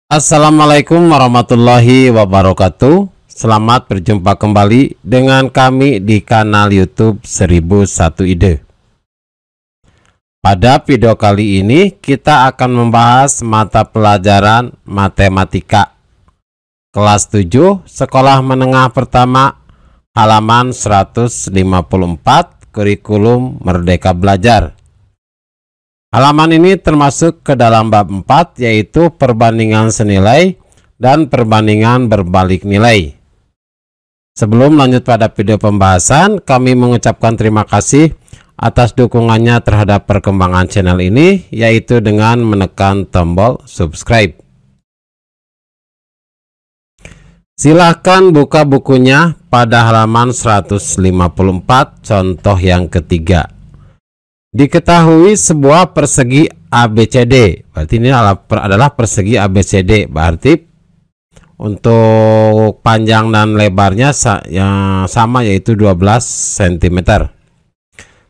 Assalamualaikum warahmatullahi wabarakatuh. Selamat berjumpa kembali dengan kami di kanal YouTube 1001 Ide. Pada video kali ini kita akan membahas mata pelajaran matematika kelas 7 sekolah menengah pertama halaman 154 kurikulum Merdeka Belajar. Halaman ini termasuk ke dalam bab 4, yaitu perbandingan senilai dan perbandingan berbalik nilai. Sebelum lanjut pada video pembahasan, kami mengucapkan terima kasih atas dukungannya terhadap perkembangan channel ini, yaitu dengan menekan tombol subscribe. Silahkan buka bukunya pada halaman 154, contoh yang ketiga. Diketahui sebuah persegi ABCD, berarti ini adalah persegi ABCD, berarti untuk panjang dan lebarnya yang sama, yaitu 12 cm.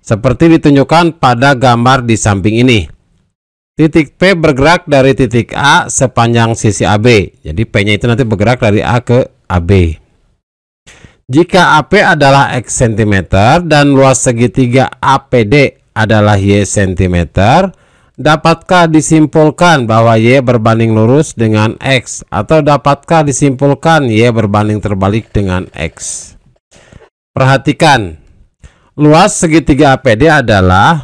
Seperti ditunjukkan pada gambar di samping ini. Titik P bergerak dari titik A sepanjang sisi AB, jadi P-nya itu nanti bergerak dari A ke AB. Jika AP adalah X cm dan luas segitiga APD adalah Y cm, dapatkah disimpulkan bahwa Y berbanding lurus dengan X, atau dapatkah disimpulkan Y berbanding terbalik dengan X? Perhatikan, luas segitiga APD adalah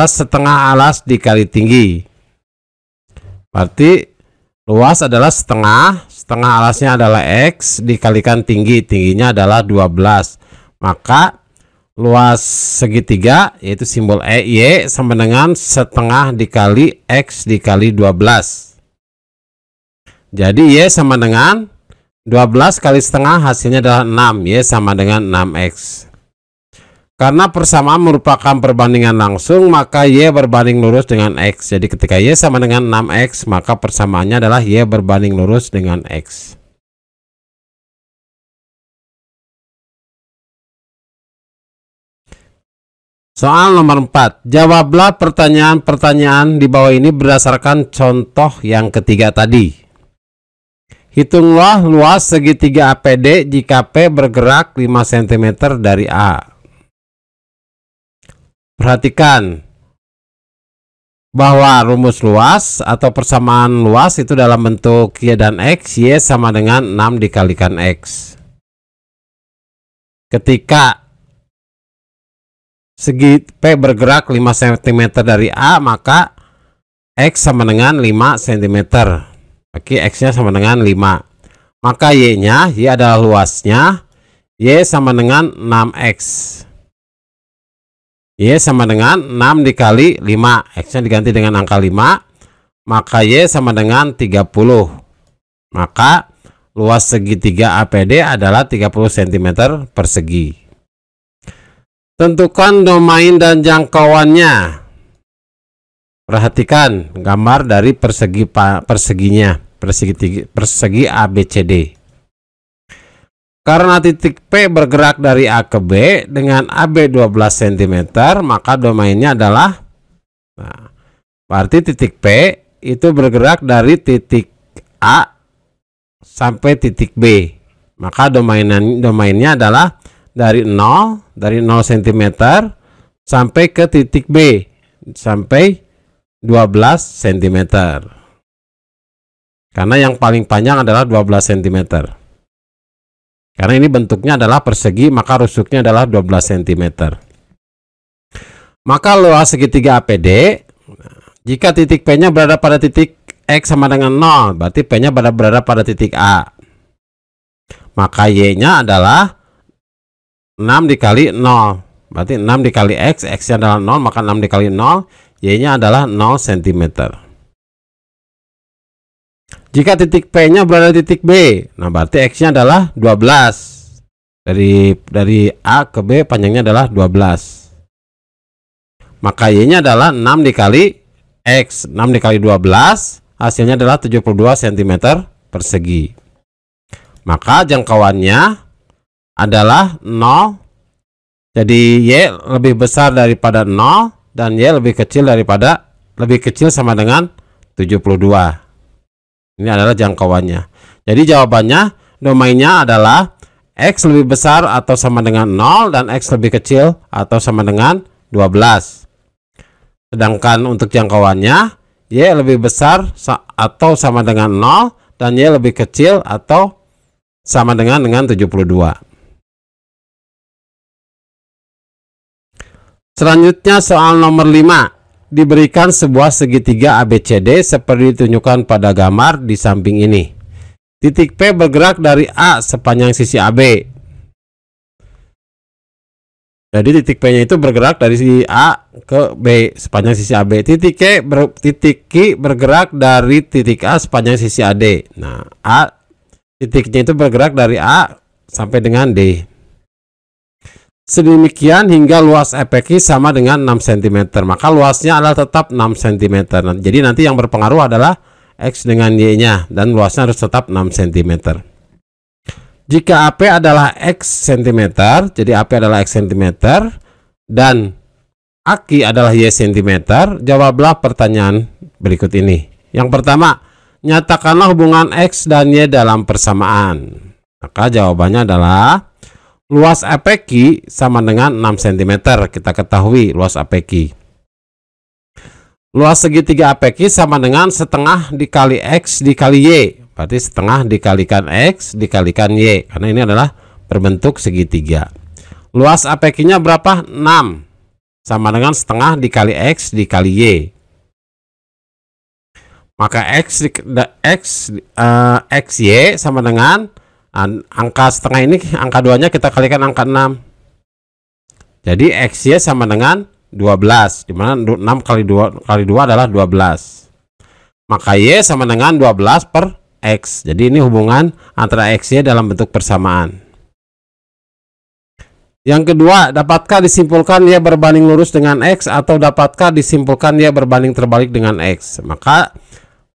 setengah alas dikali tinggi. Berarti luas adalah setengah alasnya adalah X dikalikan tingginya adalah 12. Maka luas segitiga, yaitu simbol Y, sama dengan setengah dikali X dikali 12. Jadi Y sama dengan 12 kali setengah, hasilnya adalah 6. Y sama dengan 6X. Karena persamaan merupakan perbandingan langsung, maka Y berbanding lurus dengan X. Jadi ketika Y sama dengan 6X, maka persamaannya adalah Y berbanding lurus dengan X. Soal nomor 4. Jawablah pertanyaan-pertanyaan di bawah ini berdasarkan contoh yang ketiga tadi. Hitunglah luas segitiga APD jika P bergerak 5 cm dari A. Perhatikan bahwa rumus luas atau persamaan luas itu dalam bentuk Y dan X. Y sama dengan 6 dikalikan X. Ketika segi P bergerak 5 cm dari A, maka X sama dengan 5 cm. Oke, X-nya sama dengan 5. Maka Y-nya, Y adalah luasnya, Y sama dengan 6X. Y sama dengan 6 dikali 5. X-nya diganti dengan angka 5. Maka Y sama dengan 30. Maka luas segitiga APD adalah 30 cm persegi. Tentukan domain dan jangkauannya. Perhatikan gambar dari persegi ABCD. Karena titik P bergerak dari A ke B dengan AB 12 cm, maka domainnya adalah, berarti titik P itu bergerak dari titik A sampai titik B. Maka domainnya adalah dari 0 cm sampai ke titik B sampai 12 cm. Karena yang paling panjang adalah 12 cm. Karena ini bentuknya adalah persegi, maka rusuknya adalah 12 cm. Maka luas segitiga APD, jika titik P-nya berada pada titik X sama dengan 0, berarti P-nya berada pada titik A. Maka Y-nya adalah 6 dikali 0, berarti 6 dikali X, X-nya adalah 0, maka 6 dikali 0, Y-nya adalah 0 cm. Jika titik P-nya berada di titik B, nah berarti X-nya adalah 12. Dari A ke B panjangnya adalah 12. Maka Y-nya adalah 6 dikali X, 6 dikali 12, hasilnya adalah 72 cm persegi. Maka jangkauannya adalah 0. Jadi Y lebih besar daripada 0 dan Y lebih kecil sama dengan 72. Ini adalah jangkauannya. Jadi jawabannya domainnya adalah X lebih besar atau sama dengan 0 dan X lebih kecil atau sama dengan 12. Sedangkan untuk jangkauannya Y lebih besar atau sama dengan 0 dan Y lebih kecil atau sama dengan 72. Selanjutnya soal nomor 5. Diberikan sebuah segitiga ABCD seperti ditunjukkan pada gambar di samping ini. Titik P bergerak dari A sepanjang sisi AB. Jadi titik P-nya itu bergerak dari sisi A ke B sepanjang sisi AB. Titik Q bergerak dari titik A sepanjang sisi AD. Nah, titiknya itu bergerak dari A sampai dengan D. Sedemikian hingga luas EPQ sama dengan 6 cm. Maka luasnya adalah tetap 6 cm. Jadi nanti yang berpengaruh adalah X dengan Y-nya. Dan luasnya harus tetap 6 cm. Jika AP adalah X cm, jadi AP adalah X cm, dan AQ adalah Y cm, jawablah pertanyaan berikut ini. Yang pertama, nyatakanlah hubungan X dan Y dalam persamaan. Maka jawabannya adalah luas APQ sama dengan 6 cm. Kita ketahui luas APQ. Luas segitiga APQ sama dengan setengah dikali X dikali Y. Berarti setengah dikalikan X dikalikan Y. Karena ini adalah berbentuk segitiga. Luas APQ-nya berapa? 6. Sama dengan setengah dikali X dikali Y. Maka XY sama dengan angka setengah ini, angka 2-nya kita kalikan angka 6. Jadi XY sama dengan 12, dimana 6 kali 2 adalah 12. Maka Y sama dengan 12 per X. Jadi ini hubungan antara XY dalam bentuk persamaan. Yang kedua, dapatkah disimpulkan Y berbanding lurus dengan X atau dapatkah disimpulkan Y berbanding terbalik dengan X? Maka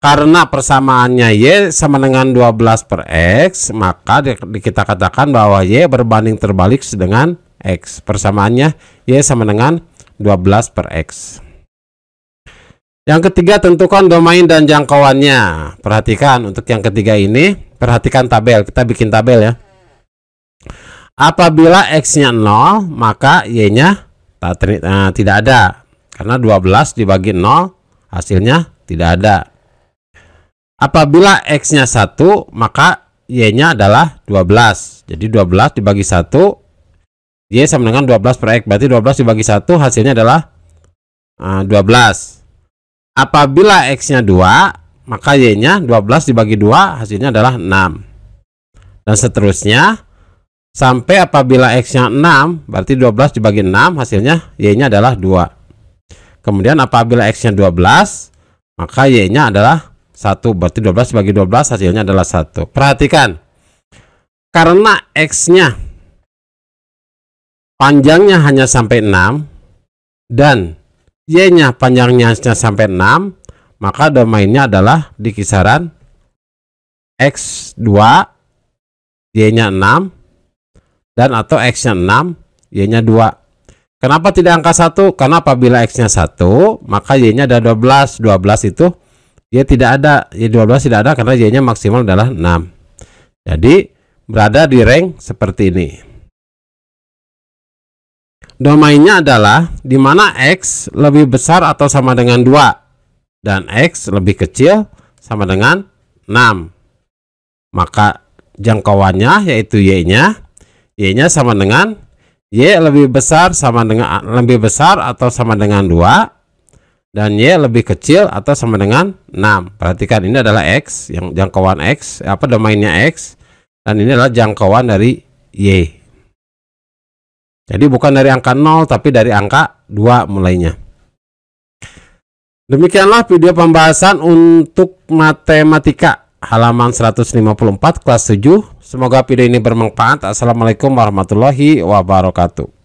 karena persamaannya Y sama dengan 12 per X, maka kita katakan bahwa Y berbanding terbalik dengan X. Persamaannya Y sama dengan 12 per X. Yang ketiga, tentukan domain dan jangkauannya. Perhatikan untuk yang ketiga ini, perhatikan tabel. Kita bikin tabel ya. Apabila X-nya 0, maka Y-nya tidak ada. Karena 12 dibagi 0, hasilnya tidak ada. Apabila X-nya 1, maka Y-nya adalah 12. Jadi 12 dibagi 1, Y sama dengan 12 per X. Berarti 12 dibagi 1, hasilnya adalah 12. Apabila X-nya 2, maka Y-nya 12 dibagi 2, hasilnya adalah 6. Dan seterusnya, sampai apabila X-nya 6, berarti 12 dibagi 6, hasilnya Y-nya adalah 2. Kemudian apabila X-nya 12, maka Y-nya adalah 1, berarti 12 bagi 12 hasilnya adalah 1. Perhatikan, karena X-nya panjangnya hanya sampai 6 dan Y-nya panjangnya sampai 6, maka domainnya adalah di kisaran X2, Y-nya 6, dan atau X-nya 6, Y-nya 2. Kenapa tidak angka 1? Karena apabila X-nya 1, maka Y-nya ada 12. 12 itu Y tidak ada, Y12 tidak ada karena Y-nya maksimal adalah 6. Jadi berada di rank seperti ini. Domainnya adalah di mana X lebih besar atau sama dengan 2 dan X lebih kecil sama dengan 6. Maka jangkauannya yaitu Y-nya sama dengan Y lebih besar atau sama dengan 2 dan Y lebih kecil atau sama dengan 6. Perhatikan, ini adalah X, yang jangkauan X, domainnya X, dan ini adalah jangkauan dari Y. Jadi bukan dari angka 0 tapi dari angka 2 mulainya. Demikianlah video pembahasan untuk matematika halaman 154 kelas 7. Semoga video ini bermanfaat. Assalamualaikum warahmatullahi wabarakatuh.